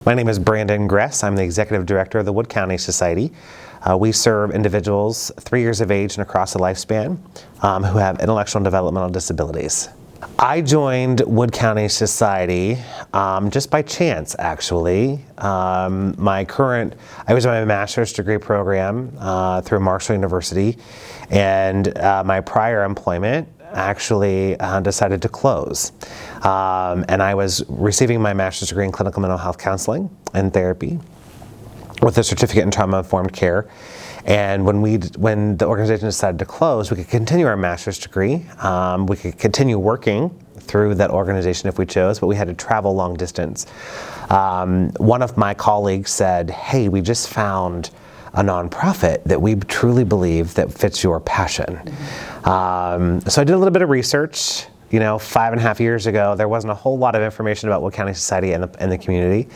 My name is Brandon Gress. I'm the Executive Director of the Wood County Society. We serve individuals 3 years of age and across the lifespan who have intellectual and developmental disabilities. I joined Wood County Society just by chance, actually. I was in my master's degree program through Marshall University, and my prior employment actually decided to close. And I was receiving my master's degree in clinical mental health counseling and therapy with a certificate in trauma-informed care. And when the organization decided to close, we could continue our master's degree. We could continue working through that organization if we chose, but we had to travel long distance. One of my colleagues said, "Hey, we just found a nonprofit that we truly believe that fits your passion." So I did a little bit of research. 5.5 years ago, there wasn't a whole lot of information about Wood County Society in the community.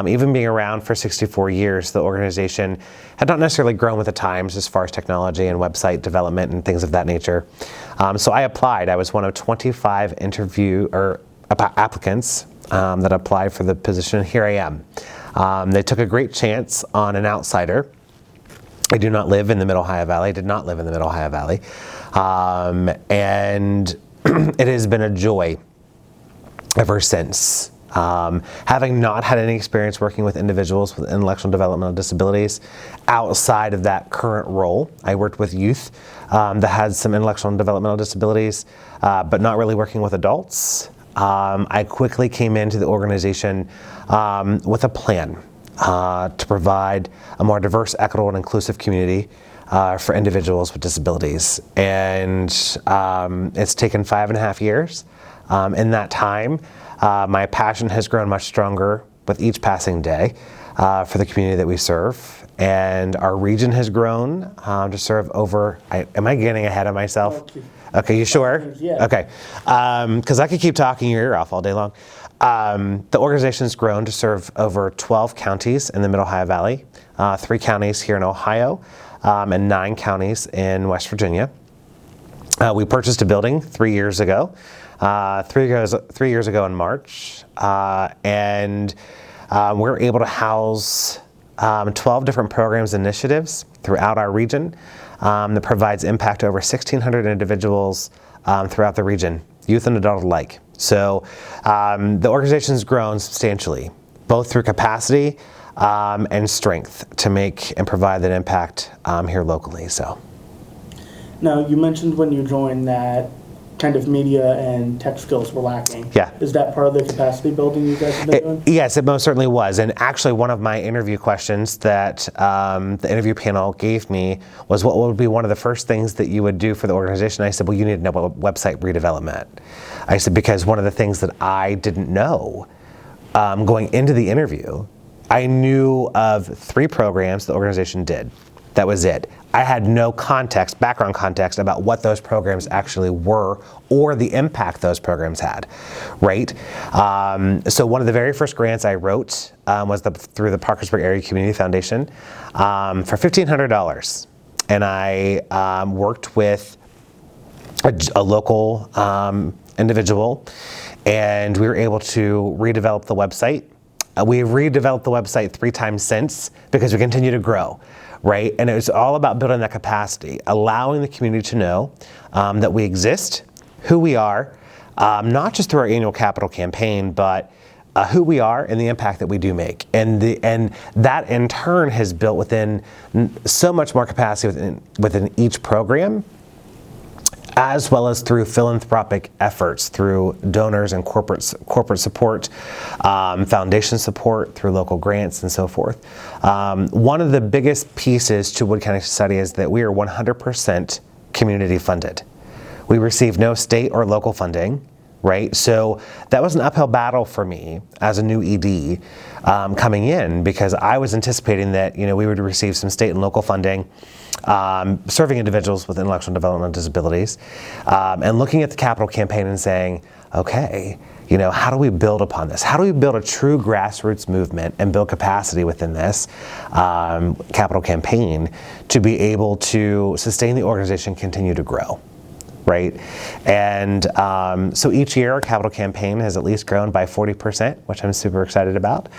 Even being around for 64 years, the organization had not necessarily grown with the times as far as technology and website development and things of that nature. So I applied. I was one of 25 applicants that applied for the position. Here I am. They took a great chance on an outsider. I do not live in the Middle Ohio Valley. I did not live in the Middle Ohio Valley. And it has been a joy ever since. Having not had any experience working with individuals with intellectual and developmental disabilities outside of that current role, I worked with youth that had some intellectual and developmental disabilities, but not really working with adults. I quickly came into the organization with a plan to provide a more diverse, equitable, and inclusive community for individuals with disabilities. And it's taken 5.5 years. In that time, my passion has grown much stronger with each passing day for the community that we serve. And our region has grown to serve over, am I getting ahead of myself? Okay, you sure? Yeah. Okay, because I could keep talking your ear off all day long. The organization's grown to serve over 12 counties in the Middle Ohio Valley, 3 counties here in Ohio, and 9 counties in West Virginia. We purchased a building 3 years ago, 3 years ago in March, and we're able to house 12 different programs and initiatives throughout our region that provides impact to over 1,600 individuals throughout the region, youth and adult alike. So the organization's grown substantially, both through capacity and strength to make and provide that impact here locally. So, now you mentioned when you joined that kind of media and tech skills were lacking. Yeah. Is that part of the capacity building you guys have been doing? Yes, it most certainly was. And actually, one of my interview questions that the interview panel gave me was, what would be one of the first things that you would do for the organization? I said, well, you need to know about website redevelopment. I said, because one of the things that I didn't know going into the interview, I knew of 3 programs the organization did. That was it. I had no background context about what those programs actually were or the impact those programs had, right? So one of the very first grants I wrote was through the Parkersburg Area Community Foundation for $1,500. And I worked with a local individual, and we were able to redevelop the website. We've redeveloped the website 3 times since because we continue to grow, right? And it was all about building that capacity, allowing the community to know that we exist, who we are, not just through our annual capital campaign, but who we are and the impact that we do make. And that in turn has built within so much more capacity within each program, as well as through philanthropic efforts, through donors and corporate support, foundation support, through local grants and so forth. One of the biggest pieces to Wood County Society is that we are 100% community funded. We receive no state or local funding, right? So that was an uphill battle for me as a new ED coming in, because I was anticipating that we would receive some state and local funding serving individuals with intellectual and developmental disabilities, and looking at the capital campaign and saying, okay, how do we build upon this? How do we build a true grassroots movement and build capacity within this capital campaign to be able to sustain the organization, continue to grow? right? And so each year, our capital campaign has at least grown by 40%, which I'm super excited about.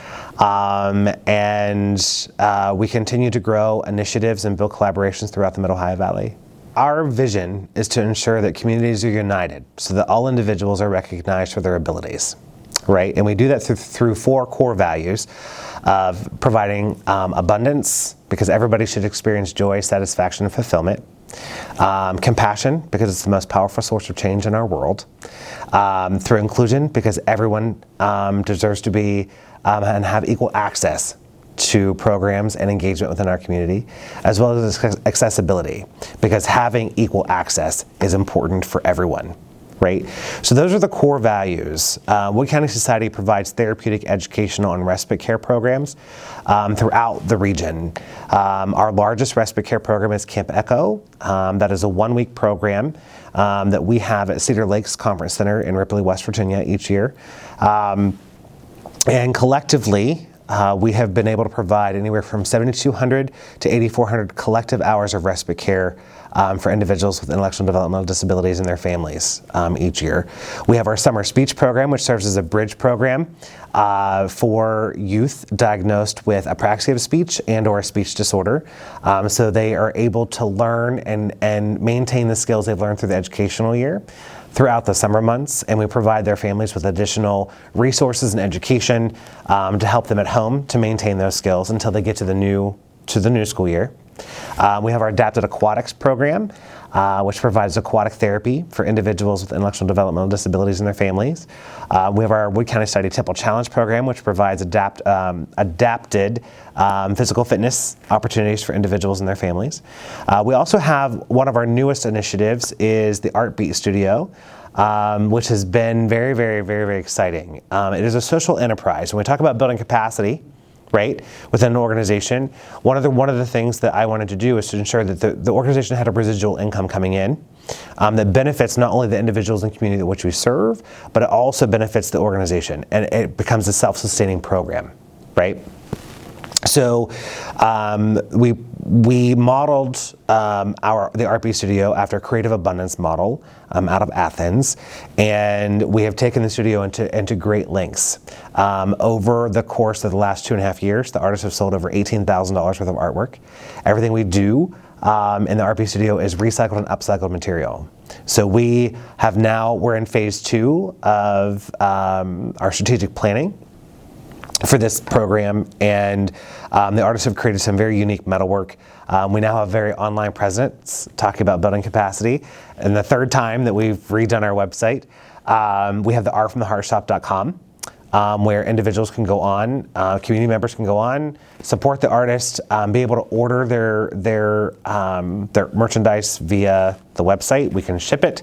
And we continue to grow initiatives and build collaborations throughout the Middle Ohio Valley. Our vision is to ensure that communities are united so that all individuals are recognized for their abilities, right? And we do that through 4 core values of providing abundance, because everybody should experience joy, satisfaction, and fulfillment. Compassion, because it's the most powerful source of change in our world. Through inclusion, because everyone deserves to be and have equal access to programs and engagement within our community, as well as accessibility, because having equal access is important for everyone, right? So those are the core values. Wood County Society provides therapeutic, educational, and respite care programs throughout the region. Our largest respite care program is Camp Echo. That is a 1-week program that we have at Cedar Lakes Conference Center in Ripley, West Virginia each year. And collectively, we have been able to provide anywhere from 7,200 to 8,400 collective hours of respite care for individuals with intellectual and developmental disabilities and their families each year. We have our summer speech program, which serves as a bridge program for youth diagnosed with apraxia of speech and or a speech disorder. So they are able to learn and maintain the skills they've learned through the educational year throughout the summer months, and we provide their families with additional resources and education to help them at home to maintain those skills until they get to the new school year. We have our Adapted Aquatics program, which provides aquatic therapy for individuals with intellectual and developmental disabilities and their families. We have our Wood County Society Temple Challenge program, which provides adapted physical fitness opportunities for individuals and their families. We also have one of our newest initiatives is the Art Beat Studio, which has been very, very, very, very exciting. It is a social enterprise. When we talk about building capacity, right, within an organization, one of the things that I wanted to do is to ensure that the organization had a residual income coming in that benefits not only the individuals and community which we serve, but it also benefits the organization, and it becomes a self-sustaining program, right? So we modeled the Art Beat Studio after a creative abundance model out of Athens, and we have taken the studio into great lengths. Over the course of the last 2.5 years, the artists have sold over $18,000 worth of artwork. Everything we do in the Art Beat Studio is recycled and upcycled material. So we're in phase 2 of our strategic planning for this program, and the artists have created some very unique metalwork. We now have very online presence talking about building capacity, and the 3rd time that we've redone our website. We have the artfromtheheartshop.com, where individuals can go on, community members can go on, support the artist, be able to order their merchandise via the website. We can ship it,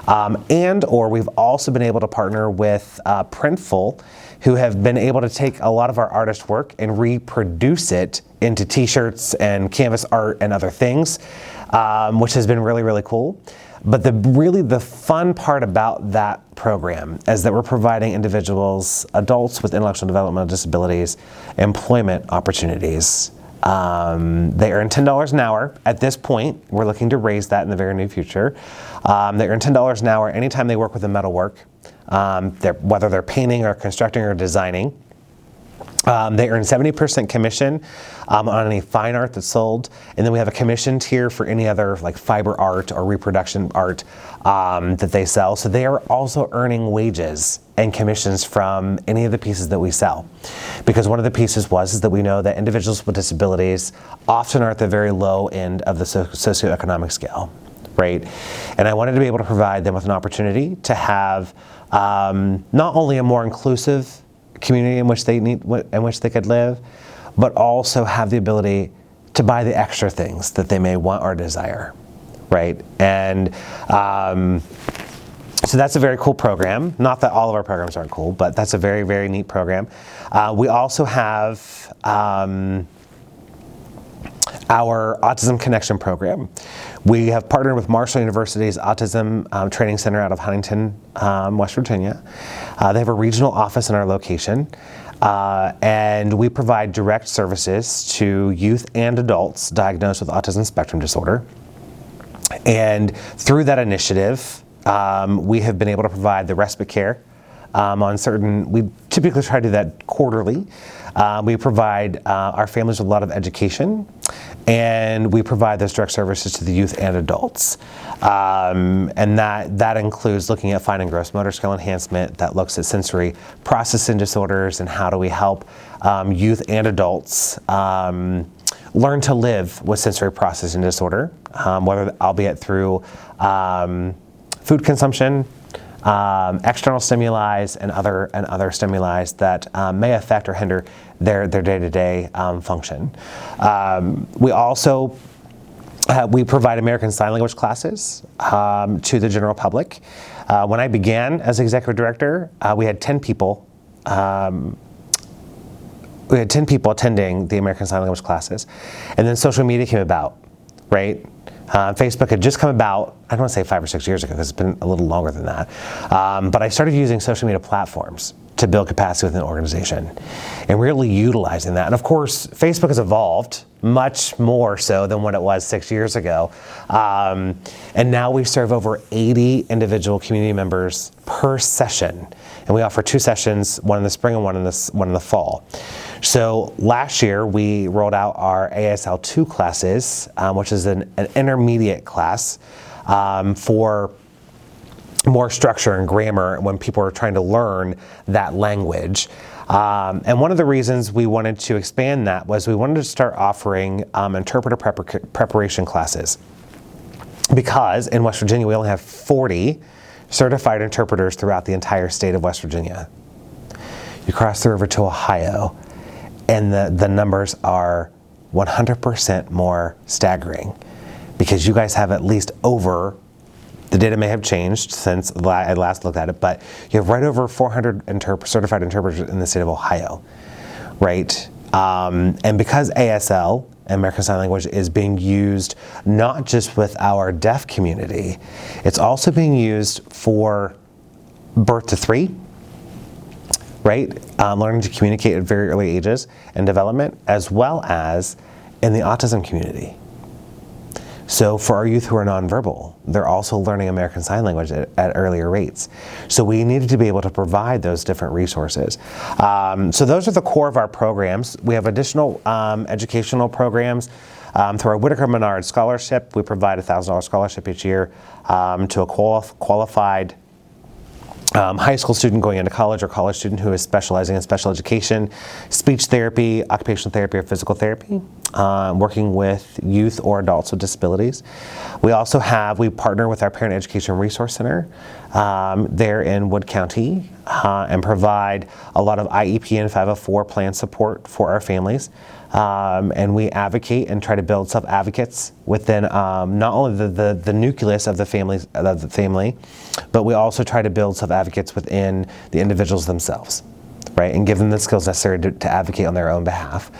or we've also been able to partner with Printful, who have been able to take a lot of our artist work and reproduce it into t-shirts and canvas art and other things, which has been really, really cool. But the fun part about that program is that we're providing individuals, adults with intellectual and developmental disabilities, employment opportunities. They earn $10 an hour. At this point, we're looking to raise that in the very near future. They earn $10 an hour anytime they work with the metalwork, whether they're painting or constructing or designing. They earn 70% commission on any fine art that's sold, and then we have a commission tier for any other like fiber art or reproduction art that they sell. So they are also earning wages and commissions from any of the pieces that we sell. Because one of the pieces is that we know that individuals with disabilities often are at the very low end of the socioeconomic scale, right? And I wanted to be able to provide them with an opportunity to have not only a more inclusive community in which they could live, but also have the ability to buy the extra things that they may want or desire, right? And so that's a very cool program. Not that all of our programs aren't cool, but that's a very, very neat program. We also have our Autism Connection program. We have partnered with Marshall University's Autism Training Center out of Huntington, West Virginia. They have a regional office in our location, and we provide direct services to youth and adults diagnosed with autism spectrum disorder. And through that initiative, we have been able to provide the respite care on certain, we typically try to do that quarterly. We provide our families with a lot of education, and we provide those direct services to the youth and adults. And that includes looking at fine and gross motor skill enhancement, that looks at sensory processing disorders and how do we help youth and adults learn to live with sensory processing disorder, whether albeit through food consumption, external stimuli, and other stimuli that may affect or hinder their day-to-day function. We also we provide American Sign Language classes to the general public. When I began as executive director, we had 10 people. We had 10 people attending the American Sign Language classes, and then social media came about, right? Facebook had just come about, I don't want to say 5 or 6 years ago, because it's been a little longer than that. But I started using social media platforms to build capacity within the organization and really utilizing that. And of course, Facebook has evolved much more so than what it was 6 years ago. And now we serve over 80 individual community members per session. And we offer 2 sessions, one in the spring and one in the fall. So last year we rolled out our ASL 2 classes, which is an intermediate class for more structure and grammar when people are trying to learn that language. And one of the reasons we wanted to expand that was we wanted to start offering interpreter preparation classes, because in West Virginia we only have 40 certified interpreters throughout the entire state of West Virginia. You cross the river to Ohio, and the numbers are 100% more staggering, because you guys have at least over, the data may have changed since I last looked at it, but you have right over 400 certified interpreters in the state of Ohio, right? And because ASL, American Sign Language, is being used not just with our deaf community, it's also being used for birth to 3, right? Learning to communicate at very early ages and development, as well as in the autism community. So for our youth who are nonverbal, they're also learning American Sign Language at earlier rates. So we needed to be able to provide those different resources. So those are the core of our programs. We have additional educational programs. Through our Whitaker Menard Scholarship, we provide a $1,000 scholarship each year to a qualified high school student going into college, or college student who is specializing in special education, speech therapy, occupational therapy, or physical therapy, working with youth or adults with disabilities. We also we partner with our Parent Education Resource Center there in Wood County and provide a lot of IEP and 504 plan support for our families. And we advocate and try to build self-advocates within not only the nucleus of the family, but we also try to build self-advocates within the individuals themselves, right? And give them the skills necessary to advocate on their own behalf.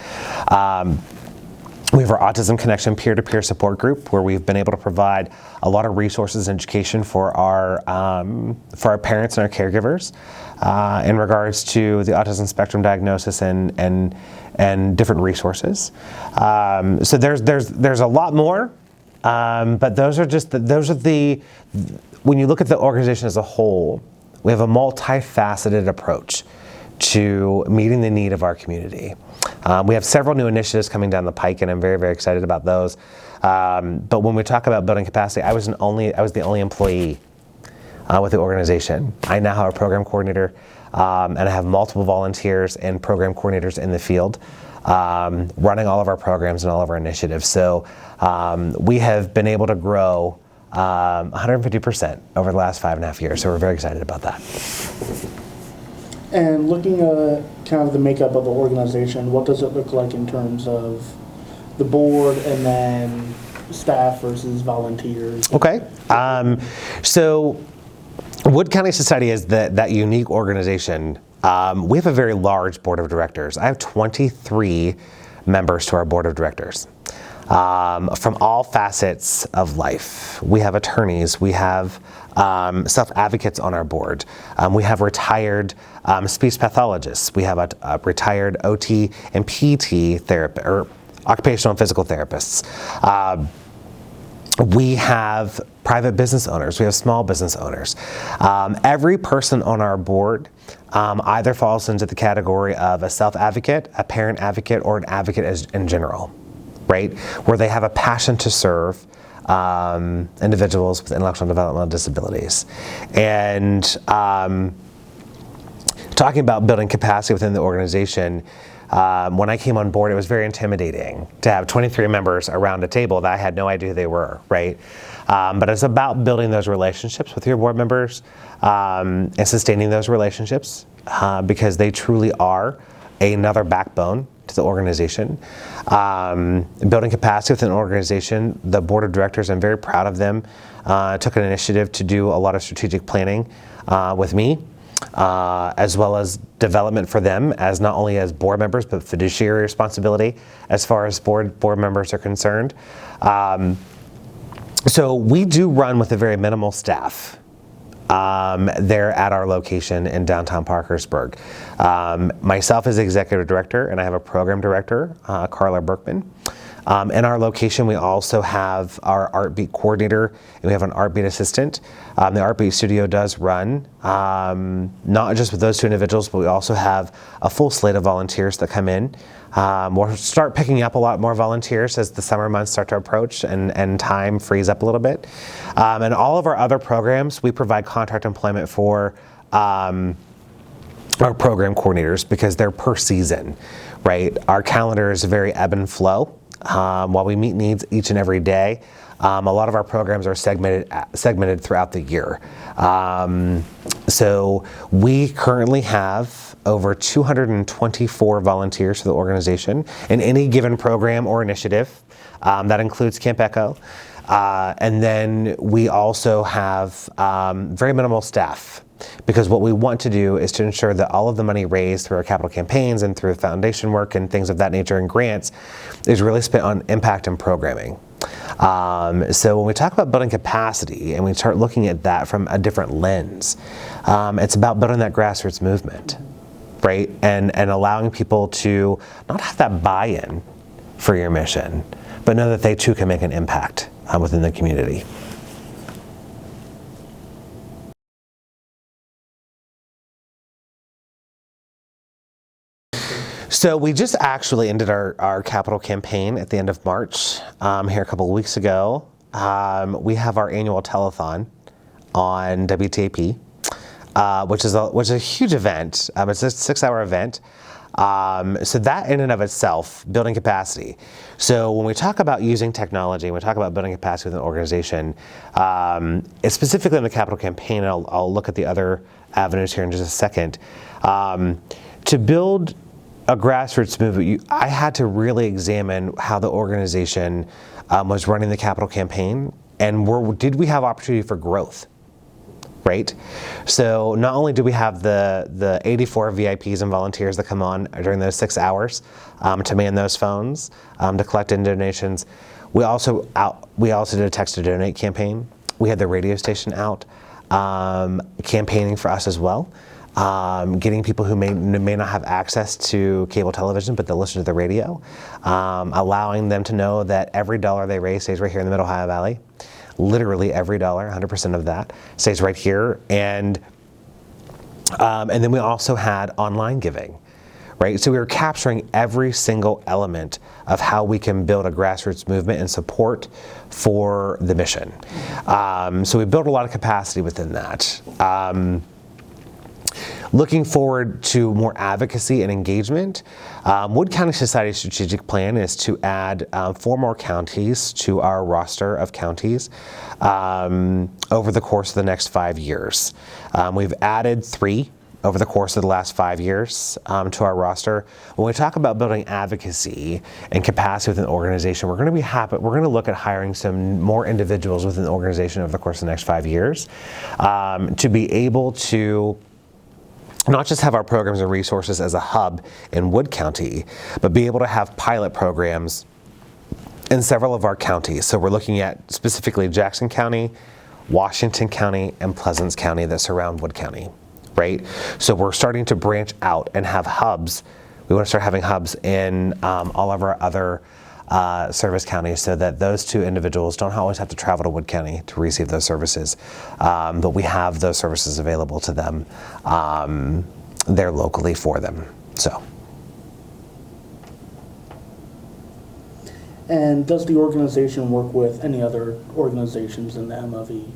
We have our Autism Connection peer-to-peer support group, where we've been able to provide a lot of resources and education for our parents and our caregivers in regards to the autism spectrum diagnosis and different resources. So there's a lot more, but those are the when you look at the organization as a whole, we have a multifaceted approach to meeting the need of our community. We have several new initiatives coming down the pike, and I'm very, very excited about those. But when we talk about building capacity, I was the only employee with the organization. I now have a program coordinator, and I have multiple volunteers and program coordinators in the field running all of our programs and all of our initiatives. So we have been able to grow 150% over the last 5.5 years. So we're very excited about that. And looking at kind of the makeup of the organization, what does it look like in terms of the board and then staff versus volunteers? Okay. So Wood County Society is that unique organization. We have a very large board of directors. I have 23 members to our board of directors from all facets of life. We have attorneys. We have self-advocates on our board. We have retired speech pathologists. We have a retired OT and PT therapist, or occupational and physical therapists. We have private business owners. We have small business owners. Every person on our board either falls into the category of a self-advocate, a parent advocate, or an advocate in general, right? Where they have a passion to serve individuals with intellectual and developmental disabilities. And talking about building capacity within the organization, when I came on board, it was very intimidating to have 23 members around a table that I had no idea who they were, right? But it's about building those relationships with your board members and sustaining those relationships because they truly are another backbone to the organization. Building capacity within an organization, the board of directors, I'm very proud of them, took an initiative to do a lot of strategic planning with me. As well as development for them as not only as board members, but fiduciary responsibility as far as board members are concerned. So we do run with a very minimal staff there at our location in downtown Parkersburg. Myself as executive director, and I have a program director, Carla Berkman. In our location, we also have our Art Beat coordinator, and we have an Art Beat assistant. The Art Beat studio does run, not just with those two individuals, but we also have a full slate of volunteers that come in. We'll start picking up a lot more volunteers as the summer months start to approach and time frees up a little bit. And all of our other programs, we provide contract employment for our program coordinators because they're per season, right? Our calendar is very ebb and flow. While we meet needs each and every day, a lot of our programs are segmented throughout the year. So we currently have over 224 volunteers for the organization in any given program or initiative. That includes Camp Echo. And then we also have very minimal staff, because what we want to do is to ensure that all of the money raised through our capital campaigns and through foundation work and things of that nature and grants is really spent on impact and programming. So when we talk about building capacity and we start looking at that from a different lens, it's about building that grassroots movement, right? And allowing people to not have that buy-in for your mission, but know that they too can make an impact within the community. So we just actually ended our capital campaign at the end of March, here a couple of weeks ago. We have our annual telethon on WTAP, which is a huge event. It's a 6-hour event. So that in and of itself, building capacity. So when we talk about using technology, when we talk about building capacity within an organization, it's specifically in the capital campaign, and I'll look at the other avenues here in just a second. To build a grassroots movement, I had to really examine how the organization was running the capital campaign, and did we have opportunity for growth, right? So not only do we have the 84 VIPs and volunteers that come on during those 6 hours to man those phones, to collect in donations, we also did a text to donate campaign. We had the radio station out campaigning for us as well. Getting people who may not have access to cable television, but they'll listen to the radio, allowing them to know that every dollar they raise stays right here in the Mid-Ohio Valley. Literally every dollar, 100% of that stays right here. And then we also had online giving, right? So we were capturing every single element of how we can build a grassroots movement and support for the mission. So we built a lot of capacity within that. Looking forward to more advocacy and engagement, Wood County Society's strategic plan is to add 4 more counties to our roster of counties over the course of the next 5 years. We've added 3 over the course of the last 5 years to our roster. When we talk about building advocacy and capacity within the organization, we're going to look at hiring some more individuals within the organization over the course of the next 5 years to be able to not just have our programs and resources as a hub in Wood County, but be able to have pilot programs in several of our counties. So we're looking at specifically Jackson County, Washington County, and Pleasants County that surround Wood County, right? So we're starting to branch out and have hubs. We want to start having hubs in all of our other service counties, so that those two individuals don't always have to travel to Wood County to receive those services. But we have those services available to them there locally for them. So. And does the organization work with any other organizations in the MOV,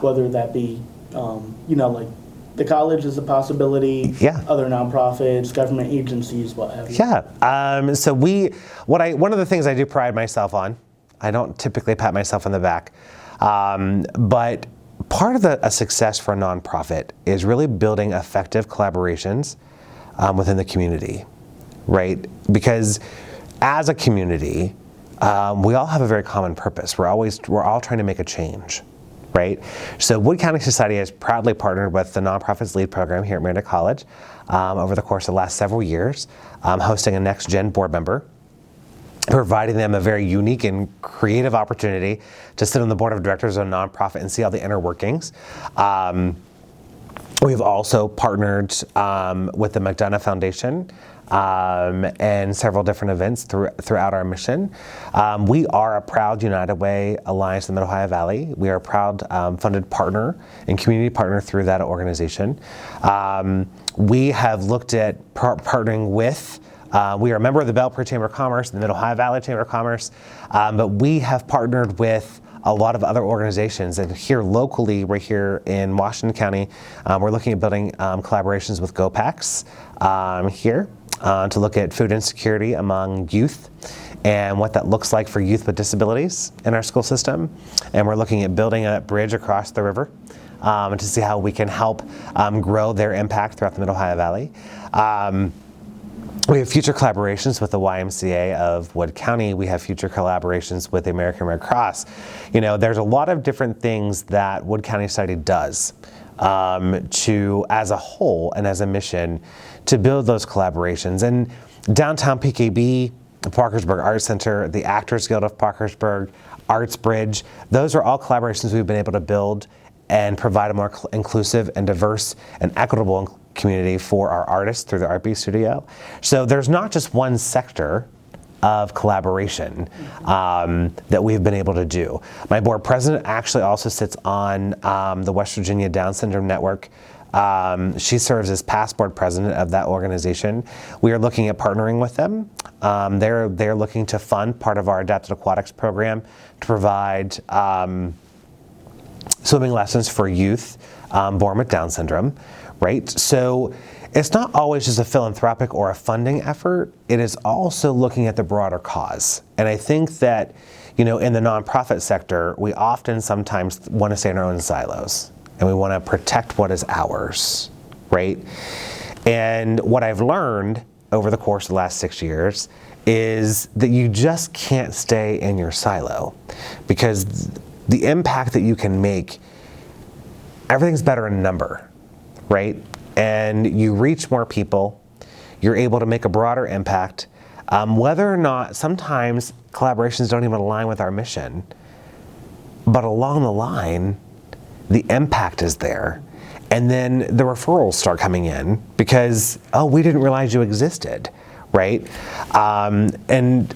whether that be, like the college is a possibility, other nonprofits, government agencies, what have you? Yeah. So one of the things I do pride myself on, I don't typically pat myself on the back, but part of a success for a nonprofit is really building effective collaborations within the community, right? Because as a community, we all have a very common purpose. We're all trying to make a change, right? So Wood County Society has proudly partnered with the Nonprofits Lead program here at Media College over the course of the last several years, hosting a Next Gen board member, providing them a very unique and creative opportunity to sit on the board of directors of a nonprofit and see all the inner workings. We've also partnered with the McDonough Foundation and several different events throughout our mission. We are a proud United Way Alliance in the Mid-Ohio Valley. We are a proud funded partner and community partner through that organization. We have looked at partnering with we are a member of the Belle Prairie Chamber of Commerce, the Mid-Ohio Valley Chamber of Commerce, but we have partnered with a lot of other organizations. And here locally, right here in Washington County, we're looking at building collaborations with GoPax here to look at food insecurity among youth and what that looks like for youth with disabilities in our school system. And we're looking at building a bridge across the river to see how we can help grow their impact throughout the Mid-Ohio Valley. We have future collaborations with the YMCA of Wood County. We have future collaborations with the American Red Cross. There's a lot of different things that Wood County Society does as a whole and as a mission to build those collaborations. And downtown PKB, the Parkersburg Arts Center, the Actors Guild of Parkersburg, Arts Bridge, those are all collaborations we've been able to build and provide a more inclusive and diverse and equitable community for our artists through the Art Beat Studio. So there's not just one sector of collaboration that we've been able to do. My board president actually also sits on the West Virginia Down Syndrome Network. She serves as past board president of that organization. We are looking at partnering with them. They're looking to fund part of our adapted aquatics program to provide swimming lessons for youth born with Down syndrome, right? So it's not always just a philanthropic or a funding effort. It is also looking at the broader cause. And I think that, in the nonprofit sector, we often sometimes want to stay in our own silos and we want to protect what is ours, right? And what I've learned over the course of the last 6 years is that you just can't stay in your silo, because the impact that you can make, everything's better in number, right? And you reach more people, you're able to make a broader impact, whether or not sometimes collaborations don't even align with our mission, but along the line, the impact is there. And then the referrals start coming in because, we didn't realize you existed, right? And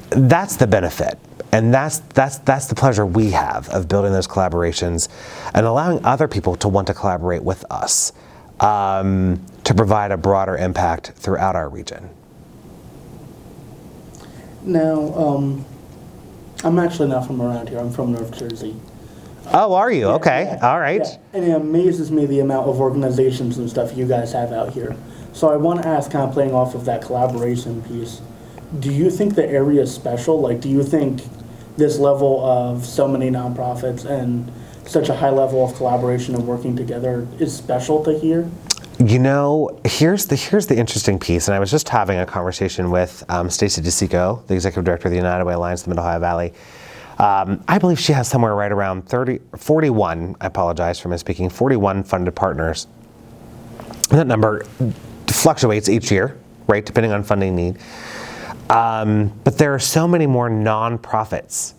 that's the benefit. And that's the pleasure we have of building those collaborations and allowing other people to want to collaborate with us to provide a broader impact throughout our region. Now, I'm actually not from around here. I'm from North Jersey. Oh, are you? Yeah, okay. yeah, All right. yeah. And it amazes me the amount of organizations and stuff you guys have out here. So I want to ask, kind of playing off of that collaboration piece, do you think the area is special? Like, do you think this level of so many nonprofits and such a high level of collaboration and working together is special to hear? Here's the interesting piece, and I was just having a conversation with Stacy DeSico, the executive director of the United Way Alliance in the Mid-Ohio Valley. I believe she has somewhere right around 41, I apologize for misspeaking, 41 funded partners. That number fluctuates each year, right, depending on funding need. But there are so many more nonprofits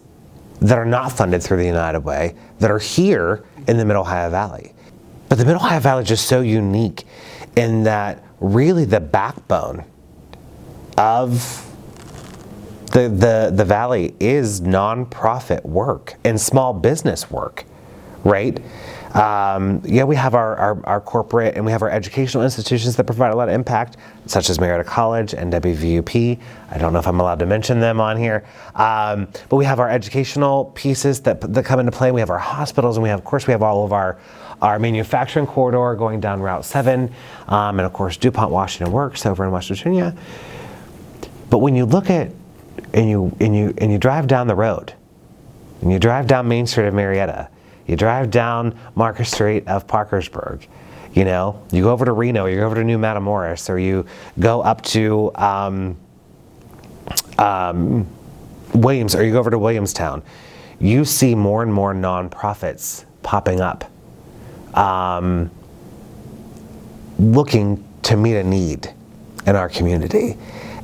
that are not funded through the United Way that are here in the Mid-Ohio Valley. But the Mid-Ohio Valley is just so unique in that really the backbone of the Valley is nonprofit work and small business work, right? Yeah, we have our corporate and we have our educational institutions that provide a lot of impact, such as Media College and WVUP. I don't know if I'm allowed to mention them on here, but we have our educational pieces that come into play. We have our hospitals, and of course we have all of our manufacturing corridor going down Route 7, and of course DuPont Washington Works over in West Virginia. But when you look at and you drive down the road, and you drive down Main Street of Marietta, you drive down Market Street of Parkersburg, you go over to Reno, or you go over to New Matamoros, or you go up to Williams, or you go over to Williamstown, you see more and more nonprofits popping up, looking to meet a need in our community.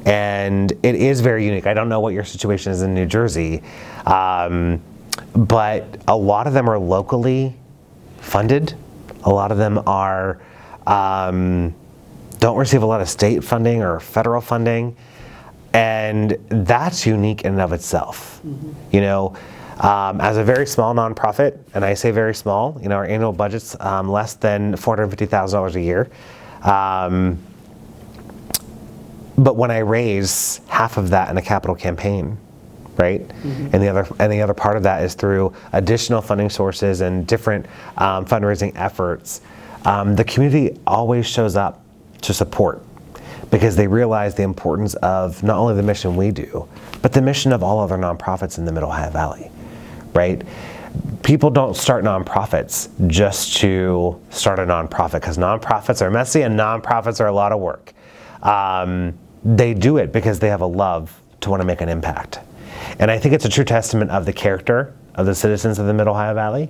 And it is very unique. I don't know what your situation is in New Jersey, but a lot of them are locally funded. A lot of them are don't receive a lot of state funding or federal funding, and that's unique in and of itself. As a very small nonprofit, and I say very small, our annual budget's less than $450,000 a year. But when I raise half of that in a capital campaign, right, and the other part of that is through additional funding sources and different fundraising efforts, the community always shows up to support, because they realize the importance of not only the mission we do, but the mission of all other nonprofits in the Middle Ohio Valley, right? People don't start nonprofits just to start a nonprofit, because nonprofits are messy and nonprofits are a lot of work. They do it because they have a love to want to make an impact. And I think it's a true testament of the character of the citizens of the Middle Ohio Valley.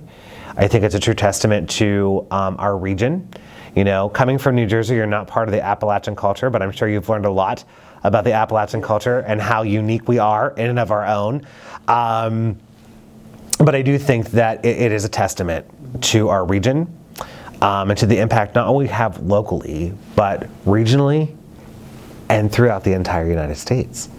I think it's a true testament to our region. Coming from New Jersey, you're not part of the Appalachian culture, but I'm sure you've learned a lot about the Appalachian culture and how unique we are in and of our own. But I do think that it is a testament to our region, and to the impact not only we have locally, but regionally and throughout the entire United States.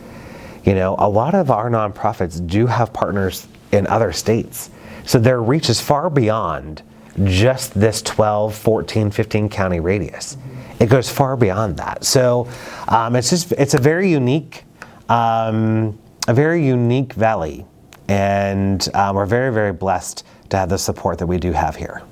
A lot of our nonprofits do have partners in other states. So their reach is far beyond just this 12, 14, 15 county radius. It goes far beyond that. So it's a very unique valley. And we're very, very blessed to have the support that we do have here.